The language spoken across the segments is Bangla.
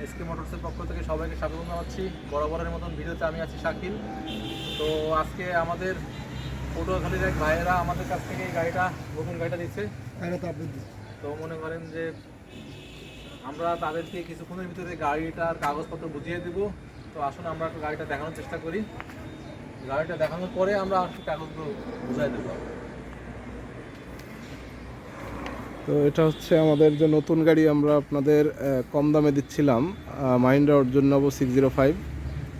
এসকে মোটরসের পক্ষ থেকে সবাইকে স্বাগত জানাচ্ছি। বরাবরের মতন ভিডিওতে আমি আছি শাকিল। তো আজকে আমাদের পটুয়াখালীর এক ভাইয়েরা আমাদের কাছ থেকে এই গাড়িটা, নতুন গাড়িটা দিচ্ছে। তো মনে করেন যে আমরা তাদেরকে কিছুক্ষণের ভিতরে গাড়িটার কাগজপত্র বুঝিয়ে দেব। তো আসুন আমরা একটু গাড়িটা দেখানোর চেষ্টা করি। গাড়িটা দেখানোর পরে আমরা একটু কাগজগুলো বুঝাই দেবো। তো এটা হচ্ছে আমাদের যে নতুন গাড়ি আমরা আপনাদের কম দামে দিচ্ছিলাম, মাহিন্দ্রা অর্জুন নব 605,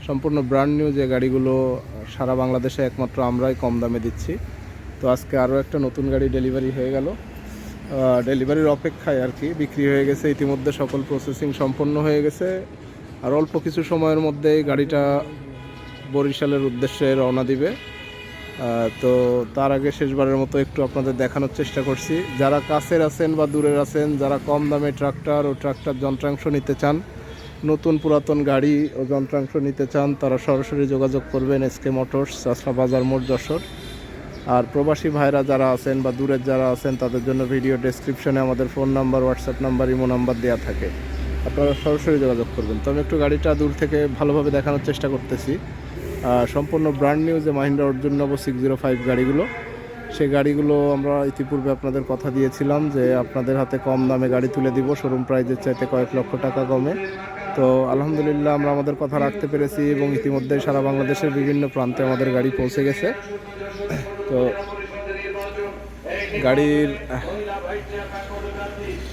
সম্পূর্ণ ব্র্যান্ড নিউ যে গাড়িগুলো সারা বাংলাদেশে একমাত্র আমরাই কম দামে দিচ্ছি। তো আজকে আরও একটা নতুন গাড়ি ডেলিভারি হয়ে গেল, ডেলিভারির অপেক্ষায় আর কি। বিক্রি হয়ে গেছে ইতিমধ্যে, সকল প্রসেসিং সম্পন্ন হয়ে গেছে। আর অল্প কিছু সময়ের মধ্যেই গাড়িটা বরিশালের উদ্দেশ্যে রওনা দিবে। তো তার আগে শেষবারের মতো একটু আপনাদের দেখানোর চেষ্টা করছি। যারা কাছের আছেন বা দূরের আছেন, যারা কম দামে ট্রাক্টর ও ট্রাক্টর যন্ত্রাংশ নিতে চান, নতুন পুরাতন গাড়ি ও যন্ত্রাংশ নিতে চান, তারা সরাসরি যোগাযোগ করবেন এসকে মোটরস, চাষরা বাজার মোড়, যশোর। আর প্রবাসী ভাইরা যারা আছেন বা দূরের যারা আছেন, তাদের জন্য ভিডিও ডেসক্রিপশনে আমাদের phone number, WhatsApp number, imo number দেওয়া থাকে, আপনারা সরাসরি যোগাযোগ করবেন। তো আমি একটু গাড়িটা দূর থেকে ভালোভাবে দেখানোর চেষ্টা করতেছি। সম্পূর্ণ ব্র্যান্ড নিউ যে মাহিন্দ্রা অর্জুন নব 605 গাড়িগুলো, সেই গাড়িগুলো আমরা ইতিপূর্বে আপনাদের কথা দিয়েছিলাম যে আপনাদের হাতে কম দামে গাড়ি তুলে দিব, শোরুম প্রাইজের চাইতে কয়েক লক্ষ টাকা কমে। তো আলহামদুলিল্লাহ আমরা আমাদের কথা রাখতে পেরেছি এবং ইতিমধ্যে সারা বাংলাদেশের বিভিন্ন প্রান্তে আমাদের গাড়ি পৌঁছে গেছে। তো গাড়ির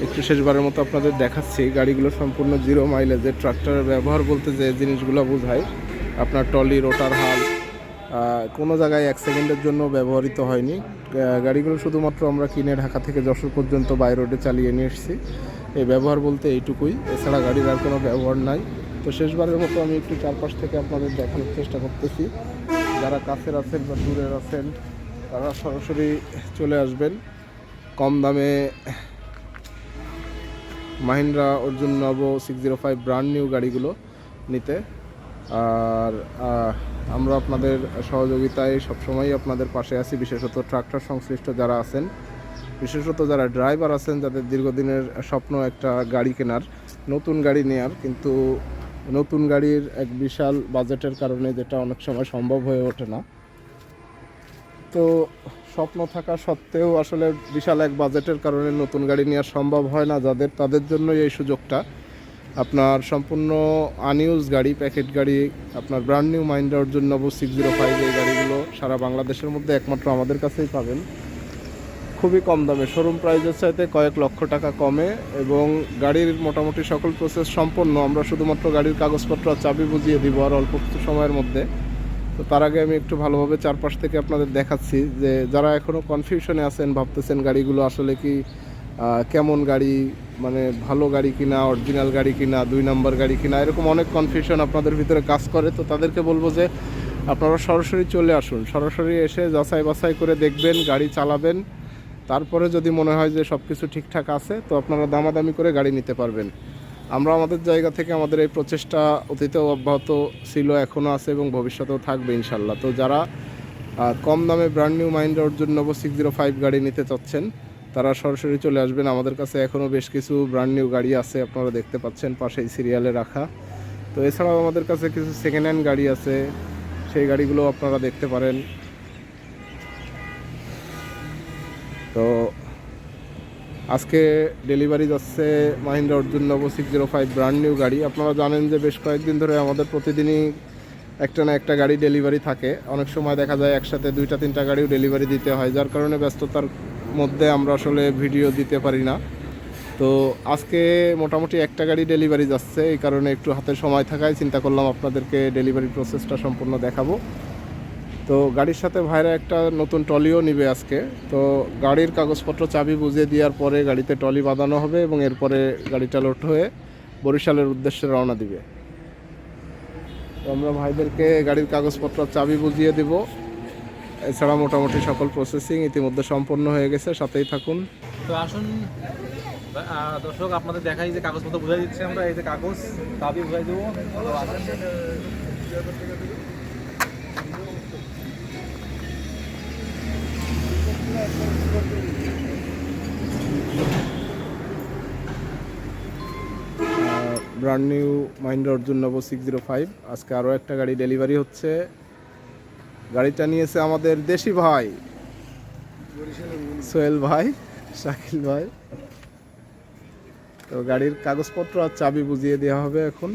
একটু শেষবারের মতো আপনাদের দেখাচ্ছি। গাড়িগুলো সম্পূর্ণ 0 মাইলেজের। ট্রাক্টরের ব্যবহার বলতে যে জিনিসগুলো বোঝায়, আপনার টলি, রোটার, হাল কোনো জায়গায় 1 সেকেন্ডের জন্য ব্যবহৃত হয়নি। গাড়িগুলো শুধুমাত্র আমরা কিনে ঢাকা থেকে যশোর পর্যন্ত বাই রোডে চালিয়ে নিয়ে এসেছি। এই ব্যবহার বলতে এইটুকুই, এছাড়া গাড়ির আর কোনো ব্যবহার নাই। তো শেষবারের মতো আমি একটু চারপাশ থেকে আপনাদের দেখানোর চেষ্টা করতেছি। যারা কাছের আছেন বা দূরের আছেন, তারা সরাসরি চলে আসবেন কম দামে মাহিন্দ্রা অর্জুন নব 605 ব্র্যান্ড নিউ গাড়িগুলো নিতে। আর আমরা আপনাদের সহযোগিতায় সবসময়ই আপনাদের পাশে আছি, বিশেষত ট্রাক্টর সংশ্লিষ্ট যারা আছেন, বিশেষত যারা ড্রাইভার আছেন, যাদের দীর্ঘদিনের স্বপ্ন একটা গাড়ি কেনার, নতুন গাড়ি নেয়ার, কিন্তু নতুন গাড়ির এক বিশাল বাজেটের কারণে যেটা অনেক সময় সম্ভব হয়ে ওঠে না। তো স্বপ্ন থাকা সত্ত্বেও আসলে বিশাল এক বাজেটের কারণে নতুন গাড়ি নেওয়া সম্ভব হয় না যাদের, তাদের জন্য এই সুযোগটা। আপনার সম্পূর্ণ আনইউজ গাড়ি, প্যাকেট গাড়ি, আপনার ব্র্যান্ড নিউ মাহিন্দ্রা অর্জুন নব 605 এই গাড়িগুলো সারা বাংলাদেশের মধ্যে একমাত্র আমাদের কাছেই পাবেন, খুবই কম দামে, শোরুম প্রাইজের চাইতে কয়েক লক্ষ টাকা কমে। এবং গাড়ির মোটামুটি সকল প্রসেস সম্পন্ন। আমরা শুধুমাত্র গাড়ির কাগজপত্র আর চাবি বুঝিয়ে দিব আর অল্প কিছু সময়ের মধ্যে। তো তার আগে আমি একটু ভালোভাবে চারপাশ থেকে আপনাদের দেখাচ্ছি যে যারা এখনও কনফিউশনে আছেন, ভাবতেছেন গাড়িগুলো আসলে কি কেমন গাড়ি, মানে ভালো গাড়ি কিনা, অরিজিনাল গাড়ি কিনা, 2 নম্বর গাড়ি কিনা, এরকম অনেক কনফিউশন আপনাদের ভিতরে কাজ করে। তো তাদেরকে বলবো যে আপনারা সরাসরি চলে আসুন, সরাসরি এসে যাচাই বাছাই করে দেখবেন, গাড়ি চালাবেন। তারপরে যদি মনে হয় যে সব কিছু ঠিকঠাক আছে, তো আপনারা দামাদামি করে গাড়ি নিতে পারবেন। আমরা আমাদের জায়গা থেকে আমাদের এই প্রচেষ্টা অতীতেও অব্যাহত ছিল, এখনও আছে এবং ভবিষ্যতেও থাকবে ইনশাল্লাহ। তো যারা কম দামে ব্র্যান্ড নিউ মাহিন্দ্রা অর্জুন নব 605 গাড়ি নিতে চাচ্ছেন, তারা সরাসরি চলে আসবেন। আমাদের কাছে এখনও বেশ কিছু ব্র্যান্ড নিউ গাড়ি আছে, আপনারা দেখতে পাচ্ছেন পাশেই সিরিয়ালে রাখা। তো এছাড়াও আমাদের কাছে কিছু সেকেন্ড হ্যান্ড গাড়ি আছে, সেই গাড়িগুলো আপনারা দেখতে পারেন। তো আজকে ডেলিভারি যাচ্ছে মাহিন্দ্রা অর্জুন নব 605 ব্র্যান্ড নিউ গাড়ি। আপনারা জানেন যে বেশ কয়েকদিন ধরে আমাদের প্রতিদিনই একটা না একটা গাড়ি ডেলিভারি থাকে। অনেক সময় দেখা যায় একসাথে 2-3টা গাড়িও ডেলিভারি দিতে হয়, যার কারণে ব্যস্ততার মধ্যে আমরা আসলে ভিডিও দিতে পারি না। তো আজকে মোটামুটি একটা গাড়ি ডেলিভারি যাচ্ছে, এই কারণে একটু হাতে সময় থাকায় চিন্তা করলাম আপনাদেরকে ডেলিভারি প্রসেসটা সম্পূর্ণ দেখাবো। তো গাড়ির সাথে ভাইরা একটা নতুন ট্রলিও নিবে আজকে। তো গাড়ির কাগজপত্র চাবি বুঝিয়ে দেওয়ার পরে গাড়িতে ট্রলি বাঁধানো হবে এবং এরপরে গাড়িটা লোড হয়ে বরিশালের উদ্দেশ্যে রওনা দিবে। তো আমরা ভাইদেরকে গাড়ির কাগজপত্র চাবি বুঝিয়ে দেব। এছাড়া মোটামুটি সকল প্রসেসিং ইতিমধ্যে সম্পন্ন হয়ে গেছে, সাথেই থাকুন। তো আসুন দর্শক, আপনাদের দেখাই যে কাগজপত্র বুঝাই দিচ্ছি আমরা। এই যে কাগজ, চাবি বুঝাই দেবো। তো আসেন। ব্র্যান্ড নিউ মাহিন্দ্রা অর্জুন নব 605। আজকে আরও একটা গাড়ি ডেলিভারি হচ্ছে। গাড়িটা নিয়েছে আমাদের দেশি ভাই সোহেল ভাই, শাকিল ভাই। তো গাড়ির কাগজপত্র আর চাবি বুঝিয়ে দেওয়া হবে এখন।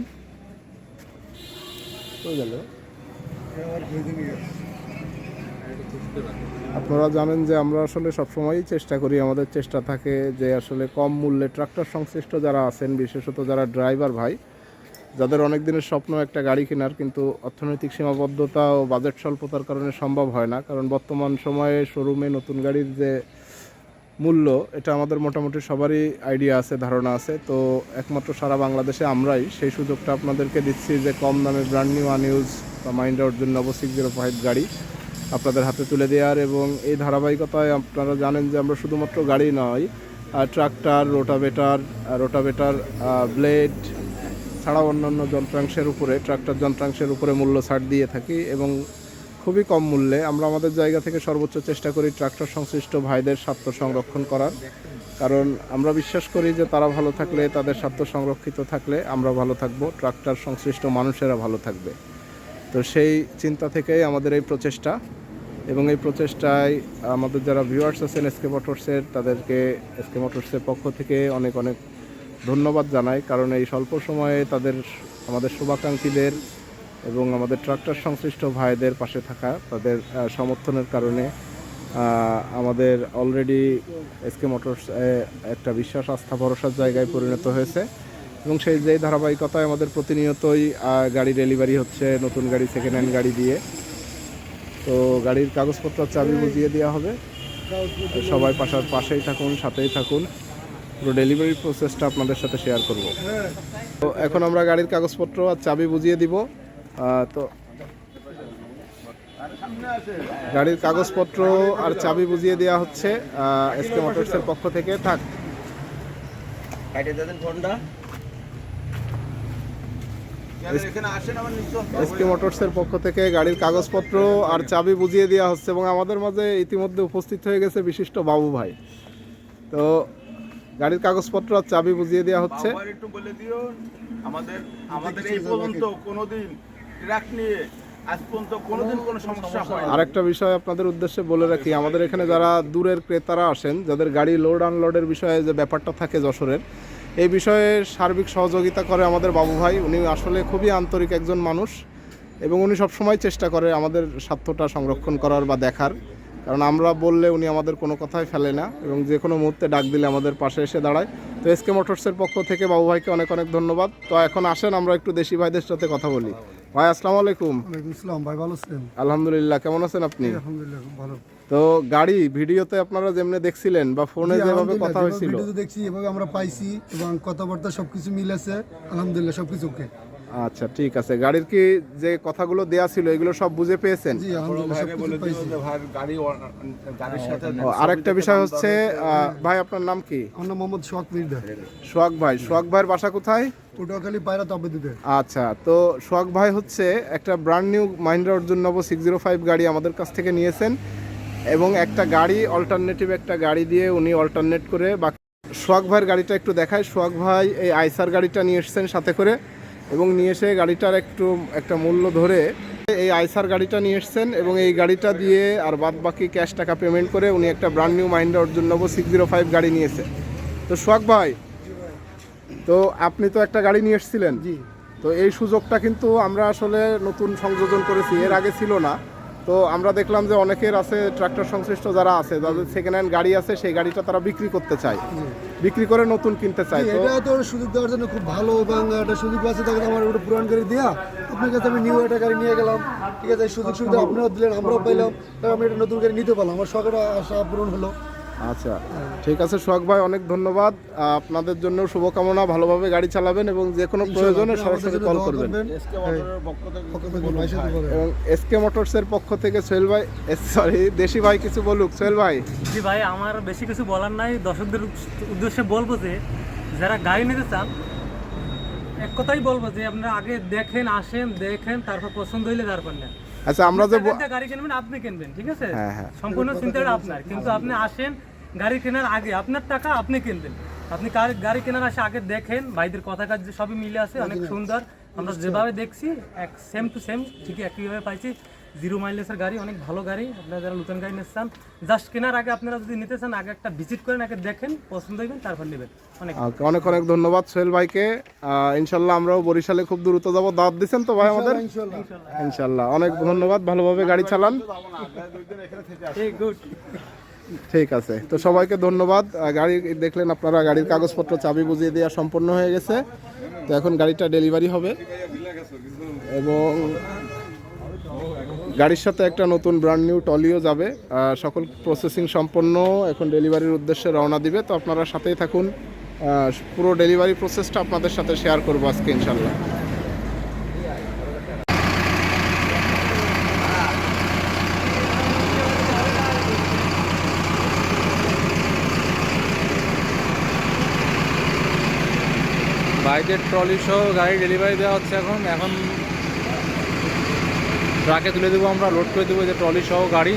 আপনারা জানেন যে আমরা আসলে সবসময়ই চেষ্টা করি, আমাদের চেষ্টা থাকে যে আসলে কম মূল্যে ট্রাক্টর সংশ্লিষ্ট যারা আছেন, বিশেষত যারা ড্রাইভার ভাই, যাদের অনেক দিনের স্বপ্ন একটা গাড়ি কেনার, কিন্তু অর্থনৈতিক সীমাবদ্ধতা ও বাজেট স্বল্পতার কারণে সম্ভব হয় না। কারণ বর্তমান সময়ে শোরুমে নতুন গাড়ির যে মূল্য, এটা আমাদের মোটামুটি সবারই আইডিয়া আছে, ধারণা আছে। তো একমাত্র সারা বাংলাদেশে আমরাই সেই সুযোগটা আপনাদেরকে দিচ্ছি যে কম দামে ব্র্যান্ড নিউ আনইউজ বা মাহিন্দ্রা অর্জুন নব 605 গাড়ি আপনাদের হাতে তুলে দেওয়ার। এবং এই ধারাবাহিকতায় আপনারা জানেন যে আমরা শুধুমাত্র গাড়ি নয়, ট্রাক্টর, রোটাভেটার, ব্লেড ছাড়াও অন্যান্য যন্ত্রাংশের উপরে, ট্রাক্টর যন্ত্রাংশের উপরে মূল্য ছাড় দিয়ে থাকি এবং খুবই কম মূল্যে। আমরা আমাদের জায়গা থেকে সর্বোচ্চ চেষ্টা করি ট্রাক্টর সংশ্লিষ্ট ভাইদের স্বার্থ সংরক্ষণ করার, কারণ আমরা বিশ্বাস করি যে তারা ভালো থাকলে, তাদের স্বার্থ সংরক্ষিত থাকলে আমরা ভালো থাকবো, ট্রাক্টর সংশ্লিষ্ট মানুষেরা ভালো থাকবে। তো সেই চিন্তা থেকেই আমাদের এই প্রচেষ্টা। এবং এই প্রচেষ্টায় আমাদের যারা ভিউয়ার্স আছেন এসকে মোটরসের, তাদেরকে এসকে মোটরসের পক্ষ থেকে অনেক অনেক ধন্যবাদ জানাই। কারণ এই স্বল্প সময়ে তাদের, আমাদের শুভাকাঙ্ক্ষীদের এবং আমাদের ট্রাক্টর সংশ্লিষ্ট ভাইদের পাশে থাকা, তাদের সমর্থনের কারণে আমাদের অলরেডি এসকে মোটরস একটা বিশ্বাস, আস্থা, ভরসার জায়গায় পরিণত হয়েছে। এবং সেই যেই ধারাবাহিকতায় আমাদের প্রতিনিয়তই গাড়ি ডেলিভারি হচ্ছে, নতুন গাড়ি, সেকেন্ড হ্যান্ড গাড়ি দিয়ে। তো গাড়ির কাগজপত্র চাবি বুঝিয়ে দেওয়া হবে। সবাই পাশেই থাকুন, সাথেই থাকুন, পুরো ডেলিভারি প্রসেসটা আপনাদের সাথে শেয়ার করব। তো এখন আমরা গাড়ির কাগজপত্র আর চাবি বুঝিয়ে দিব। তো গাড়ির কাগজপত্র আর চাবি বুঝিয়ে দেওয়া হচ্ছে এসকে মোটরসের পক্ষ থেকে। থাক এসকে মোটরসের পক্ষ থেকে গাড়ির কাগজপত্র আর চাবি বুঝিয়ে দেওয়া হচ্ছে এবং আমাদের মাঝে ইতিমধ্যে উপস্থিত হয়ে গেছে বিশিষ্ট বাবু ভাই। তো গাড়ির কাগজপত্র আর চাবি বুঝিয়ে দেওয়া হচ্ছে। একটু বলে দিও, আমাদের এই পর্যন্ত কোনোদিন ট্রাক নিয়ে আজ পর্যন্ত কোনোদিন কোনো সমস্যা হয় না। আরেকটা বিষয় আপনাদের উদ্দেশ্যে বলে রাখি, আমাদের এখানে যারা দূরের ক্রেতারা আসেন, যাদের গাড়ি লোড আনলোডের বিষয়ে যে ব্যাপারটা থাকে যশোরের, এই বিষয়ে সার্বিক সহযোগিতা করে আমাদের বাবু ভাই। উনি আসলে খুবই আন্তরিক একজন মানুষ এবং উনি সবসময় চেষ্টা করে আমাদের স্বার্থটা সংরক্ষণ করার বা দেখার। কারণ আমরা বললে উনি আমাদের কোনো কথাই ফেলে না এবং যে কোনো মুহূর্তে ডাক দিলে আমাদের পাশে এসে দাঁড়ায়। তো এসকে মোটরসের পক্ষ থেকে বাবু ভাইকে অনেক অনেক ধন্যবাদ। তো এখন আসেন আমরা একটু দেশি ভাইদের সাথে কথা বলি। ভাই আসসালামু আলাইকুম। ওয়ালাইকুম আসসালাম ভাই, ভালো আছেন? আলহামদুলিল্লাহ, কেমন আছেন আপনি? আলহামদুলিল্লাহ খুব ভালো। তো গাড়ি ভিডিওতে আপনারা যেমনি দেখছিলেন বা ফোনে যেভাবে কথা হয়েছিল, ভিডিওতে দেখছি, এভাবে আমরা পাইছি এবং কথাবার্তা সবকিছু মিলেছে, আলহামদুলিল্লাহ সবকিছু ওকে। আচ্ছা ঠিক আছে। গাড়ির কি যে কথাগুলো দেয়া ছিল এগুলো সব বুঝে পেয়েছেন? জি আলহামদুলিল্লাহ সবকিছু পাইছি। গাড়ির সাথে আরেকটা বিষয় হচ্ছে ভাই আপনার নাম কি? আমার নাম মোহাম্মদ সোহাগ মির্জা। সোহাগ ভাই। সোহাগ ভাইয়ের বাসা কোথায়? পটুয়াখালী পায়রা তাপবিদ্যুতে। আচ্ছা, তো সোহাগ ভাই হচ্ছে একটা ব্র্যান্ড নিউ মাহিন্দ্রা অর্জুন নব 605 গাড়ি আমাদের কাছ থেকে নিয়েছেন এবং একটা গাড়ি অল্টারনেটিভ একটা গাড়ি দিয়ে উনি অল্টারনেট করে বাকি। সোহাগ ভাইয়ের গাড়িটা একটু দেখায়। সোহাগ ভাই এই আইসার গাড়িটা নিয়ে এসেছেন সাথে করে এবং নিয়ে এসে গাড়িটার একটা মূল্য ধরে এই আইসার গাড়িটা নিয়ে এসেছেন এবং এই গাড়িটা দিয়ে আর বাদ বাকি ক্যাশ টাকা পেমেন্ট করে উনি একটা ব্র্যান্ড নিউ মাহিন্দ্রা অর্জুন নব 605 গাড়ি নিয়েছে। তো সোহাগ ভাই, তো আপনি তো একটা গাড়ি নিয়ে এসেছিলেন। জি। তো এই সুযোগটা কিন্তু আমরা আসলে নতুন সংযোজন করেছি, এর আগে ছিল না। তো আমরা দেখলাম যে অনেকের আছে, ট্রাক্টর সংশ্লিষ্ট যারা আছে, যাদের সেকেন্ড হ্যান্ড গাড়ি আছে, সেই গাড়িটা তারা বিক্রি করতে চায়, বিক্রি করে নতুন কিনতে চায়। তো এটা তো সুযোগ দেওয়ার জন্য খুব ভালো এবং একটা সুযোগ আছে। তখন আমার ওটা পুরান গাড়ি দেওয়া, আপনার কাছে আমি নিউ একটা গাড়ি নিয়ে গেলাম, ঠিক আছে, সুযোগ সুবিধা আপনারাও দিলেন, আমরাও পাইলাম, তাই আমি একটা নতুন গাড়ি নিতে পারলাম, আমার শখের আশা পূরণ হলো। আচ্ছা ঠিক আছে সোহাগ ভাই, অনেক ধন্যবাদ। আপনাদের জন্য শুভকামনা, ভালোভাবে গাড়ি চালাবেন এবং যে কোনো প্রয়োজনে সরাসরি কল করবেন। এবং এসকে মোটরসের পক্ষ থেকে সোহেল ভাই, সরি দেশি ভাই কিছু বলুক। সোহেল ভাই। জি ভাই, আমার বেশি কিছু বলার নাই। দর্শকদের উদ্দেশ্যে বলবো যে যারা গাড়ি নিতে চান, এক কথাই বলবো যে আপনারা আগে দেখেন, আসেন, দেখেন, তারপর পছন্দ হইলে তারপর নেন। আচ্ছা, আমরা যে গাড়ি কিনবেন আপনি কিনবেন, ঠিক আছে? হ্যাঁ, হ্যাঁ। সম্পূর্ণ চিন্তাটা আপনার, কিন্তু আপনি আসেন, গাড়ি কেনার আগে আপনার টাকা আপনি কিনবেন, আপনি গাড়ি কেনার আসে আগে দেখেন, ভাইদের কথা কাজ সবই মিলে আছে, অনেক সুন্দর। আমরা যেভাবে দেখছি এক সেম টু সেম ঠিকই একইভাবে পাইছি। 0 মাইলেজের গাড়ি, অনেক ভালো গাড়ি। আপনারা যারা নতুন গাড়ি নিতে চান, জাস্ট কেনার আগে আপনারা যদি নিতে চান আগে একটা ভিজিট করেন, আগে দেখেন, পছন্দ হইবেন, তারপর নেবেন। অনেক অনেক অনেক ধন্যবাদ সোহেল ভাইকে। ইনশাল্লাহ আমরাও বরিশালে খুব দ্রুত যাবো। দাওয়াত দিচ্ছেন তো ভাই আমাদের? ইনশাল্লাহ। অনেক ধন্যবাদ, ভালোভাবে গাড়ি চালান। গুড। ঠিক আছে, তো সবাইকে ধন্যবাদ। গাড়ি দেখলেন আপনারা, গাড়ির কাগজপত্র চাবি বুঝিয়ে দেওয়া সম্পন্ন হয়ে গেছে। তো এখন গাড়িটা ডেলিভারি হবে এবং গাড়ির সাথে একটা নতুন ব্র্যান্ড নিউ টলিও যাবে। সকল প্রসেসিং সম্পন্ন, এখন ডেলিভারির উদ্দেশ্যে রওনা দিবে। তো আপনারা সাথেই থাকুন, পুরো ডেলিভারি প্রসেসটা আপনাদের সাথে শেয়ার করবো আজকে ইনশাল্লাহ। ভাইদের ট্রলি সহ গাড়ি ডেলিভারি দেওয়া হচ্ছে। এখন ট্রাকে তুলে দেবো, আমরা লোড করে দেবো যে ট্রলি সহ গাড়ি,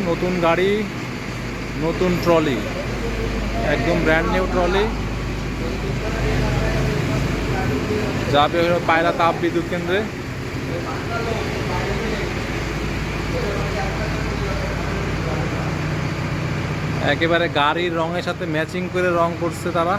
নতুন ট্রলি, একদম ব্র্যান্ড নিউ ট্রলি যাবে পায়রা তাপ বিদ্যুৎ কেন্দ্রে। একেবারে গাড়ির রঙের সাথে ম্যাচিং করে রং করছে তারা।